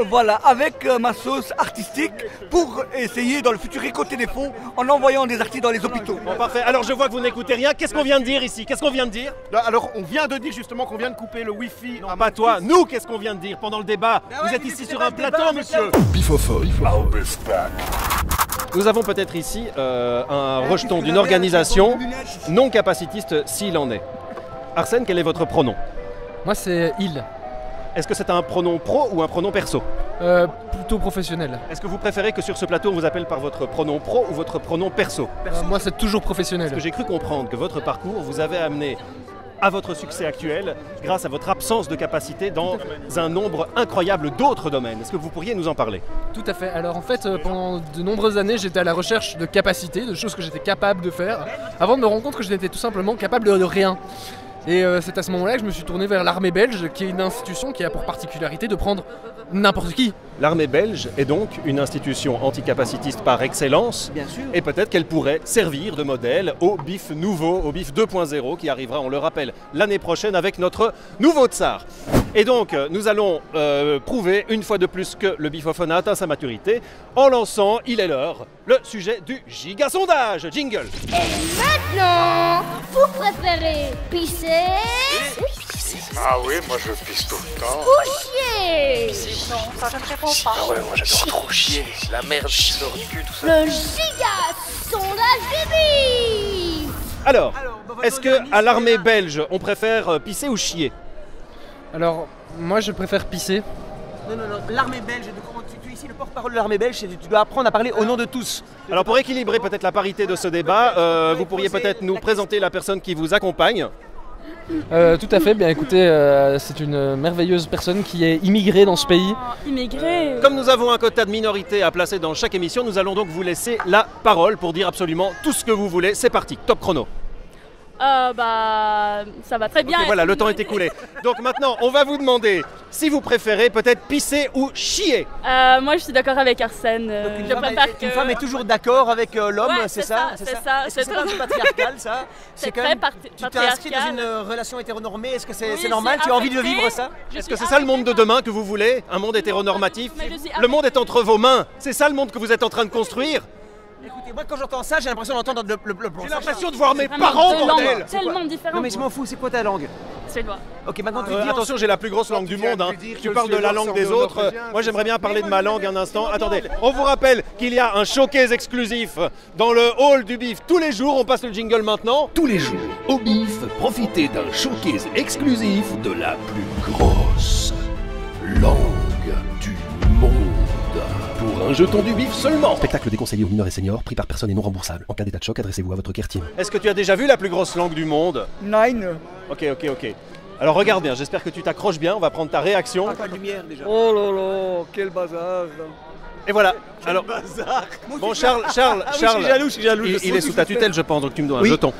[SPEAKER 1] Voilà, avec ma sauce artistique pour essayer dans le futur récolter des fonds en envoyant des artistes dans les hôpitaux.
[SPEAKER 3] Bon, parfait. Alors je vois que vous n'écoutez rien. Qu'est-ce qu'on vient de dire ici? Qu'est-ce qu'on vient de dire?
[SPEAKER 7] Là, alors on vient de dire justement qu'on vient de couper le Wi-Fi.
[SPEAKER 3] Non, pas toi. Nous, qu'est-ce qu'on vient de dire pendant le débat? Vous êtes ici sur un plateau, monsieur.
[SPEAKER 4] Bifophone, I'll be back.
[SPEAKER 3] Nous avons peut-être ici un rejeton d'une organisation non capacitiste s'il en est. Arsène, quel est votre pronom?
[SPEAKER 9] Moi, c'est il.
[SPEAKER 3] Est-ce que c'est un pronom pro ou un pronom perso?
[SPEAKER 9] Plutôt professionnel.
[SPEAKER 3] Est-ce que vous préférez que sur ce plateau on vous appelle par votre pronom pro ou votre pronom perso?
[SPEAKER 9] Moi, c'est toujours professionnel.
[SPEAKER 3] Parce que j'ai cru comprendre que votre parcours vous avait amené à votre succès actuel grâce à votre absence de capacité dans un nombre incroyable d'autres domaines. Est-ce que vous pourriez nous en parler?
[SPEAKER 9] Tout à fait. Alors en fait, pendant de nombreuses années, j'étais à la recherche de capacités, de choses que j'étais capable de faire, avant de me rendre compte que je n'étais tout simplement capable de rien. Et c'est à ce moment-là que je me suis tourné vers l'armée belge, qui est une institution qui a pour particularité de prendre n'importe qui.
[SPEAKER 3] L'armée belge est donc une institution anticapacitiste par excellence.
[SPEAKER 2] Bien sûr.
[SPEAKER 3] Et peut-être qu'elle pourrait servir de modèle au BIF nouveau, au BIF 2.0, qui arrivera, on le rappelle, l'année prochaine avec notre nouveau tsar. Et donc, nous allons prouver une fois de plus que le bifophone a atteint sa maturité en lançant, il est l'heure, le sujet du giga-sondage. Jingle.
[SPEAKER 10] Et maintenant, vous préférez pisser
[SPEAKER 4] Ah oui, moi je pisse tout le temps.
[SPEAKER 10] ou chier?
[SPEAKER 11] Non, ça je ne réponds pas.
[SPEAKER 4] Ah ouais, moi j'adore trop chier. La merde, le cul, tout ça.
[SPEAKER 10] Le giga-sondage du bif.
[SPEAKER 3] Alors, est-ce que à l'armée belge, on préfère pisser ou chier?
[SPEAKER 9] Alors, moi, je préfère pisser.
[SPEAKER 2] Non, l'armée belge, tu es ici le porte-parole de l'armée belge, tu dois apprendre à parler au nom de tous.
[SPEAKER 3] Alors pour équilibrer peut-être la parité de ce débat, vous pourriez peut-être nous présenter la personne qui vous accompagne.
[SPEAKER 9] Tout à fait, bien écoutez, c'est une merveilleuse personne qui est immigrée dans ce pays.
[SPEAKER 6] Immigré.
[SPEAKER 3] Comme nous avons un quota de minorité à placer dans chaque émission, nous allons donc vous laisser la parole pour dire absolument tout ce que vous voulez. C'est parti, top chrono.
[SPEAKER 6] Bah, ça va très bien.
[SPEAKER 3] Okay, voilà, le temps est écoulé. Donc maintenant, on va vous demander si vous préférez peut-être pisser ou chier.
[SPEAKER 6] Moi, je suis d'accord avec Arsène. Je préfère que...
[SPEAKER 2] Une femme est toujours d'accord avec l'homme,
[SPEAKER 6] Ouais,
[SPEAKER 2] c'est ça?
[SPEAKER 6] c'est ça.
[SPEAKER 2] Est-ce que c'est pas un peu patriarcal, ça?
[SPEAKER 6] C'est
[SPEAKER 2] quand
[SPEAKER 6] très
[SPEAKER 2] même... Tu t'es inscrit dans
[SPEAKER 6] patriarcal.
[SPEAKER 2] une relation hétéronormée, est-ce que c'est
[SPEAKER 6] Oui,
[SPEAKER 2] normal?
[SPEAKER 6] c'est
[SPEAKER 2] Tu as envie de
[SPEAKER 6] affecté.
[SPEAKER 2] vivre ça?
[SPEAKER 3] Est-ce que c'est ça le monde de demain que vous voulez? Un monde hétéronormatif?
[SPEAKER 6] Mais je suis
[SPEAKER 3] Le monde est entre vos mains. C'est ça le monde que vous êtes en train de construire?
[SPEAKER 2] Écoutez, moi quand j'entends ça, j'ai l'impression d'entendre le
[SPEAKER 3] J'ai l'impression de voir mes
[SPEAKER 6] Vraiment
[SPEAKER 3] parents,
[SPEAKER 6] deux
[SPEAKER 3] bordel!
[SPEAKER 6] langues tellement différentes.
[SPEAKER 2] Non mais je m'en fous, c'est quoi ta langue?
[SPEAKER 6] Suédois.
[SPEAKER 2] Ok, maintenant tu dis...
[SPEAKER 3] Attention, j'ai la plus grosse langue du monde. Hein. Tu parles de la langue des autres. Moi, j'aimerais bien parler de ma langue un instant. Attendez, on vous rappelle qu'il y a un showcase exclusif dans le hall du BIF tous les jours. On passe le jingle maintenant.
[SPEAKER 5] Tous les jours, au BIF, profitez d'un showcase exclusif de la plus grosse langue du monde. Pour un jeton du BIF seulement. Spectacle déconseillé aux mineurs et seniors, pris par personne et non remboursable. En cas d'état de choc, adressez-vous à votre care team.
[SPEAKER 3] Est-ce que tu as déjà vu la plus grosse langue du monde?
[SPEAKER 1] Nine.
[SPEAKER 3] Ok. Alors regarde bien, j'espère que tu t'accroches bien. On va prendre ta réaction.
[SPEAKER 2] Pas de lumière déjà.
[SPEAKER 1] Oh là là, quel bazar.
[SPEAKER 3] Et voilà. Alors, bon, Charles,
[SPEAKER 1] je suis jaloux.
[SPEAKER 3] Il est sous ta tutelle, je pense, donc tu me dois un jeton.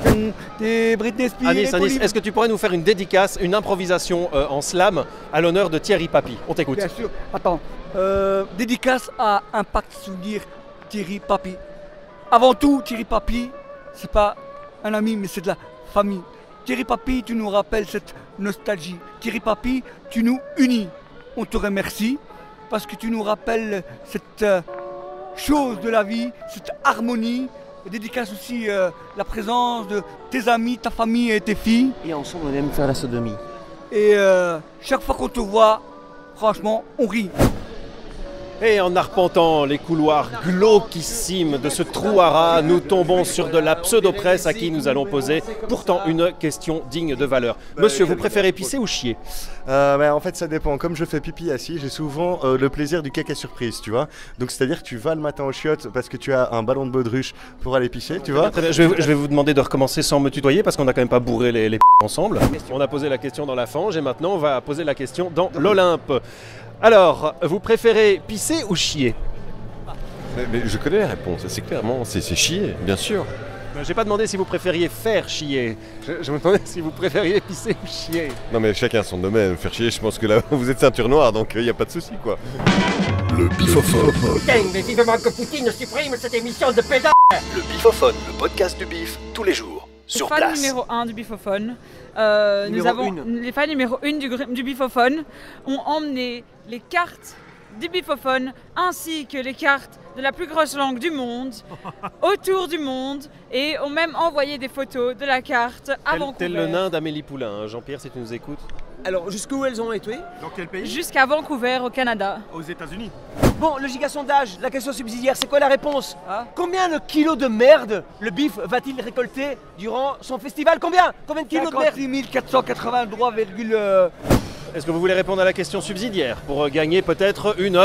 [SPEAKER 1] T'es Britney Spears.
[SPEAKER 3] Anis, est-ce que tu pourrais nous faire une dédicace, une improvisation en slam à l'honneur de Thierry Papy? On t'écoute.
[SPEAKER 1] Bien sûr. Attends. Dédicace à Impact Souvenir Thierry Papy. Avant tout, Thierry Papy, c'est pas un ami, mais c'est de la famille. Thierry Papy, tu nous rappelles cette nostalgie. Thierry Papy, tu nous unis. On te remercie parce que tu nous rappelles cette chose de la vie, cette harmonie. Et dédicace aussi la présence de tes amis, ta famille et tes filles.
[SPEAKER 2] Et ensemble, on aime faire la sodomie.
[SPEAKER 1] Et chaque fois qu'on te voit, franchement, on rit.
[SPEAKER 3] Et en arpentant les couloirs glauquissimes de ce trou à rats, nous tombons sur de la pseudo-presse à qui nous allons poser pourtant une question digne de valeur. Monsieur, vous préférez pisser ou chier?
[SPEAKER 11] En fait, ça dépend. Comme je fais pipi assis, j'ai souvent le plaisir du caca surprise, tu vois. Donc, c'est-à-dire que tu vas le matin aux chiottes parce que tu as un ballon de baudruche pour aller pisser, tu vois.
[SPEAKER 3] Très bien. Je vais vous demander de recommencer sans me tutoyer parce qu'on n'a quand même pas bourré les ensemble. On a posé la question dans la fange et maintenant on va poser la question dans l'Olympe. Alors, vous préférez pisser ou chier?
[SPEAKER 12] Mais je connais la réponse, c'est clairement, c'est chier, bien sûr.
[SPEAKER 3] J'ai pas demandé si vous préfériez faire chier. Je me demandais si vous préfériez pisser ou chier.
[SPEAKER 12] Non mais chacun son domaine, faire chier, je pense que là vous êtes ceinture noire, donc il n'y a pas de souci quoi.
[SPEAKER 5] Le bifophone.
[SPEAKER 15] Mais vivement que Poutine supprime cette émission de pédale.
[SPEAKER 5] Le bifophone, le podcast du bif, tous les jours, sur
[SPEAKER 16] Fan
[SPEAKER 5] place.
[SPEAKER 16] numéro 1 du bifophone. Nous avons les fans numéro 1 du bifophone ont emmené les cartes du bifophone ainsi que les cartes de la plus grosse langue du monde autour du monde et ont même envoyé des photos de la carte à Vancouver.
[SPEAKER 3] Tel le nain d'Amélie Poulain, hein. Jean-Pierre, si tu nous écoutes.
[SPEAKER 2] Alors, jusqu'où elles ont été?
[SPEAKER 7] Dans quel pays?
[SPEAKER 16] Jusqu'à Vancouver, au Canada.
[SPEAKER 7] Aux États-Unis.
[SPEAKER 2] Bon, le giga-sondage, la question subsidiaire, c'est quoi la réponse? Combien de kilos de merde le bif va-t-il récolter durant son festival? Combien de kilos de merde?
[SPEAKER 1] 56 483,
[SPEAKER 3] Est-ce que vous voulez répondre à la question subsidiaire pour gagner peut-être une...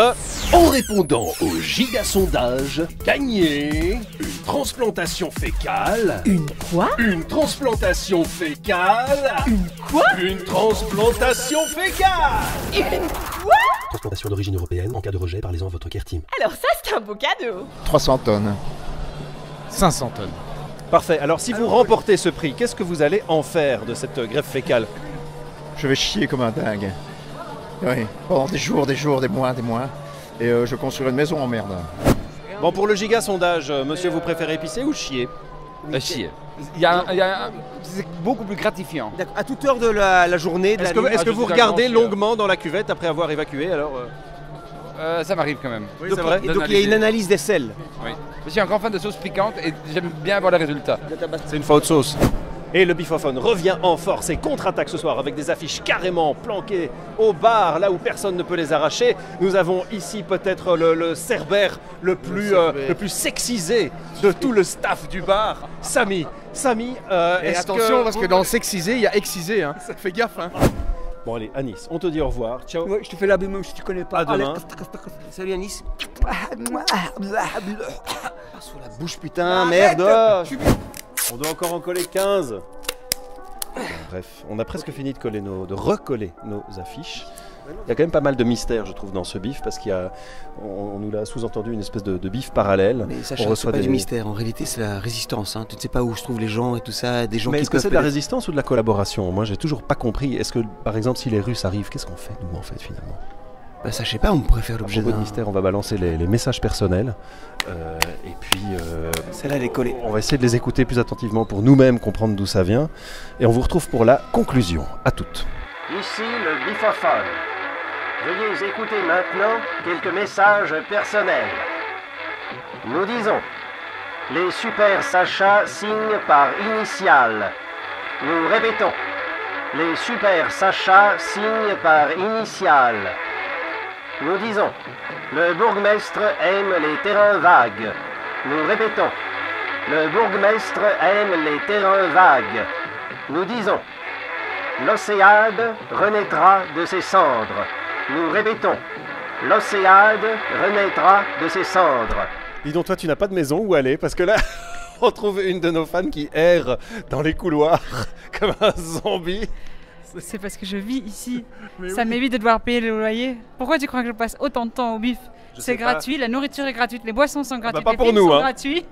[SPEAKER 5] En répondant au giga-sondage, gagnez une transplantation fécale.
[SPEAKER 21] Une quoi?
[SPEAKER 5] Une transplantation fécale.
[SPEAKER 21] Une quoi?
[SPEAKER 5] Une transplantation fécale.
[SPEAKER 21] Une quoi?
[SPEAKER 5] Transplantation d'origine européenne, en cas de rejet, parlez-en à votre care team.
[SPEAKER 21] Alors ça, c'est un beau cadeau.
[SPEAKER 22] 300 tonnes. 500 tonnes.
[SPEAKER 3] Parfait, alors si vous remportez ce prix, qu'est-ce que vous allez en faire de cette greffe fécale?
[SPEAKER 22] Je vais chier comme un dingue. Oui, pendant des jours, des mois. Et je construirai une maison en merde.
[SPEAKER 3] Bon, pour le giga-sondage, monsieur, vous préférez pisser ou chier?
[SPEAKER 22] Chier.
[SPEAKER 20] C'est beaucoup plus gratifiant.
[SPEAKER 2] À toute heure de la journée.
[SPEAKER 3] Est-ce que vous regardez longuement dans la cuvette après avoir évacué alors
[SPEAKER 20] Ça m'arrive quand même.
[SPEAKER 2] Oui, donc, c'est vrai. Et donc il y a une analyse des sels.
[SPEAKER 20] Oui. Je suis un grand fan de sauce piquante et j'aime bien voir les résultats.
[SPEAKER 3] C'est une fois autre sauce. Et le bifophone revient en force et contre-attaque ce soir avec des affiches carrément planquées au bar, là où personne ne peut les arracher. Nous avons ici peut-être le cerbère le plus sexisé de tout le staff du bar, Samy.
[SPEAKER 22] Et attention, parce que dans sexisé, il y a excisé, hein. Fais gaffe, hein.
[SPEAKER 3] Bon allez, Anis, on te dit au revoir. Ciao.
[SPEAKER 1] Ouais, je te fais la bise même si tu connais pas.
[SPEAKER 3] À demain.
[SPEAKER 2] Salut Anis. Sur la bouche, putain, merde.
[SPEAKER 3] On doit encore en coller 15. Bref, on a presque fini de recoller nos affiches. Il y a quand même pas mal de mystères, je trouve, dans ce bif, parce on nous l'a sous-entendu une espèce de bif parallèle.
[SPEAKER 2] Mais Sacha, c'est pas du mystère, en réalité c'est la résistance. Hein. Tu ne sais pas où se trouvent les gens et tout ça, des gens
[SPEAKER 3] Mais
[SPEAKER 2] qui
[SPEAKER 3] est-ce que c'est de la résistance ou de la collaboration? Moi, j'ai toujours pas compris. Est-ce que, par exemple, si les Russes arrivent, qu'est-ce qu'on fait, nous, en fait, finalement?
[SPEAKER 2] Bah ça, je sais pas, on pourrait faire l'objet
[SPEAKER 3] d'un mystère. On va balancer les messages personnels. Et puis,
[SPEAKER 2] celle-là, elle est collée.
[SPEAKER 3] On va essayer de les écouter plus attentivement pour nous-mêmes comprendre d'où ça vient. Et on vous retrouve pour la conclusion. À toutes.
[SPEAKER 25] Ici le bifophone. Veuillez écouter maintenant quelques messages personnels. Nous disons, les Super Sacha signent par initiales. Nous répétons, les Super Sacha signent par initiales. Nous disons, le bourgmestre aime les terrains vagues. Nous répétons, le bourgmestre aime les terrains vagues. Nous disons, l'Océade renaîtra de ses cendres. Nous répétons, l'Océade renaîtra de ses cendres.
[SPEAKER 3] Dis donc, toi, tu n'as pas de maison où aller, parce que là, on trouve une de nos fans qui erre dans les couloirs comme un zombie.
[SPEAKER 16] C'est parce que je vis ici. Ça m'évite de devoir payer le loyer. Pourquoi tu crois que je passe autant de temps au bif? C'est gratuit, la nourriture est gratuite, les boissons sont gratuites,
[SPEAKER 3] pas
[SPEAKER 16] les
[SPEAKER 3] pour
[SPEAKER 16] films
[SPEAKER 3] nous,
[SPEAKER 16] sont
[SPEAKER 3] hein.
[SPEAKER 16] gratuits.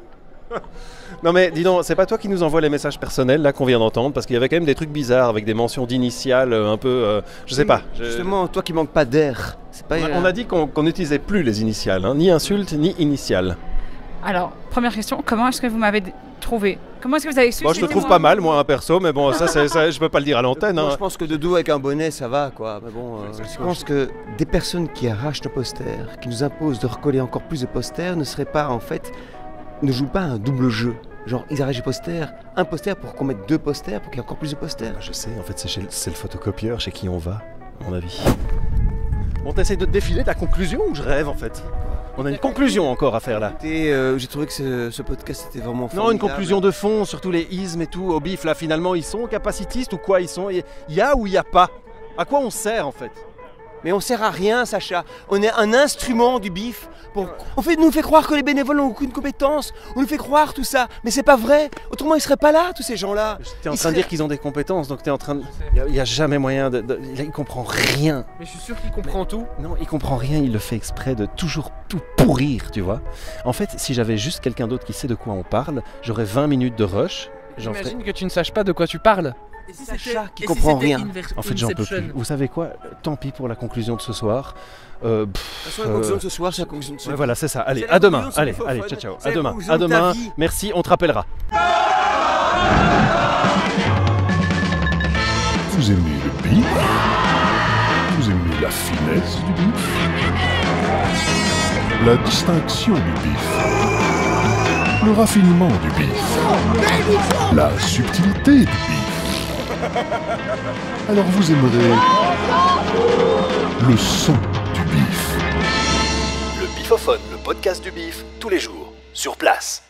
[SPEAKER 3] Non mais dis donc, c'est pas toi qui nous envoie les messages personnels là qu'on vient d'entendre, parce qu'il y avait quand même des trucs bizarres avec des mentions d'initiales un peu, je sais pas.
[SPEAKER 2] Justement, toi qui manques pas d'air.
[SPEAKER 3] On a dit qu'on n'utilisait plus les initiales, hein, ni insultes ni initiales.
[SPEAKER 16] Alors, première question, comment est-ce que vous m'avez trouvé? Comment est-ce que vous avez su?
[SPEAKER 3] Moi, je te trouve pas mal, moi, un perso, mais bon, ça, je peux pas le dire à l'antenne.
[SPEAKER 2] Moi,
[SPEAKER 3] hein.
[SPEAKER 2] je pense que de dos avec un bonnet, ça va, quoi. Mais bon, je pense que des personnes qui arrachent nos posters, qui nous imposent de recoller encore plus de posters, ne seraient pas, en fait, ne jouent pas un double jeu. Genre, ils arrachent des posters, un poster pour qu'on mette deux posters, pour qu'il y ait encore plus de posters.
[SPEAKER 3] Je sais, en fait, c'est le photocopieur chez qui on va, à mon avis. On t'essaie de te défiler ta conclusion ou je rêve en fait? On a une conclusion encore à faire là.
[SPEAKER 2] J'ai trouvé que ce podcast était vraiment formidable.
[SPEAKER 3] Non, une conclusion de fond, surtout les ismes et tout. Au bif, là, finalement, ils sont capacitistes ou quoi? Ils sont. Il y a ou il n'y a pas? À quoi on sert en fait?
[SPEAKER 2] Mais on sert à rien, Sacha. On est un instrument du bif. Nous fait croire que les bénévoles n'ont aucune compétence. On nous fait croire tout ça. Mais c'est pas vrai. Autrement, ils seraient pas là, tous ces gens-là.
[SPEAKER 3] T'es en train de dire qu'ils ont des compétences, donc t'es en train de. Il n'y a jamais moyen de. Il comprend rien.
[SPEAKER 9] Mais je suis sûr qu'il comprend tout.
[SPEAKER 3] Non, il comprend rien. Il le fait exprès de toujours tout pourrir, tu vois. En fait, si j'avais juste quelqu'un d'autre qui sait de quoi on parle, j'aurais 20 minutes de rush.
[SPEAKER 9] J'imagine que tu ne saches pas de quoi tu parles.
[SPEAKER 2] Sacha qui comprend rien.
[SPEAKER 3] En fait, j'en peux plus. Vous savez quoi? Tant pis pour la conclusion de ce soir.
[SPEAKER 2] La conclusion de ce soir, c'est la conclusion de ce soir.
[SPEAKER 3] Voilà, c'est ça. Allez, à demain. Allez, ciao, ciao. À demain. À demain. Merci, on te rappellera.
[SPEAKER 4] Vous aimez le bif? Vous aimez la finesse du bif? La distinction du bif? Le raffinement du bif? La subtilité du bif? Alors vous aimerez le son du bif.
[SPEAKER 5] Le Bifophone, le podcast du bif, tous les jours, sur place.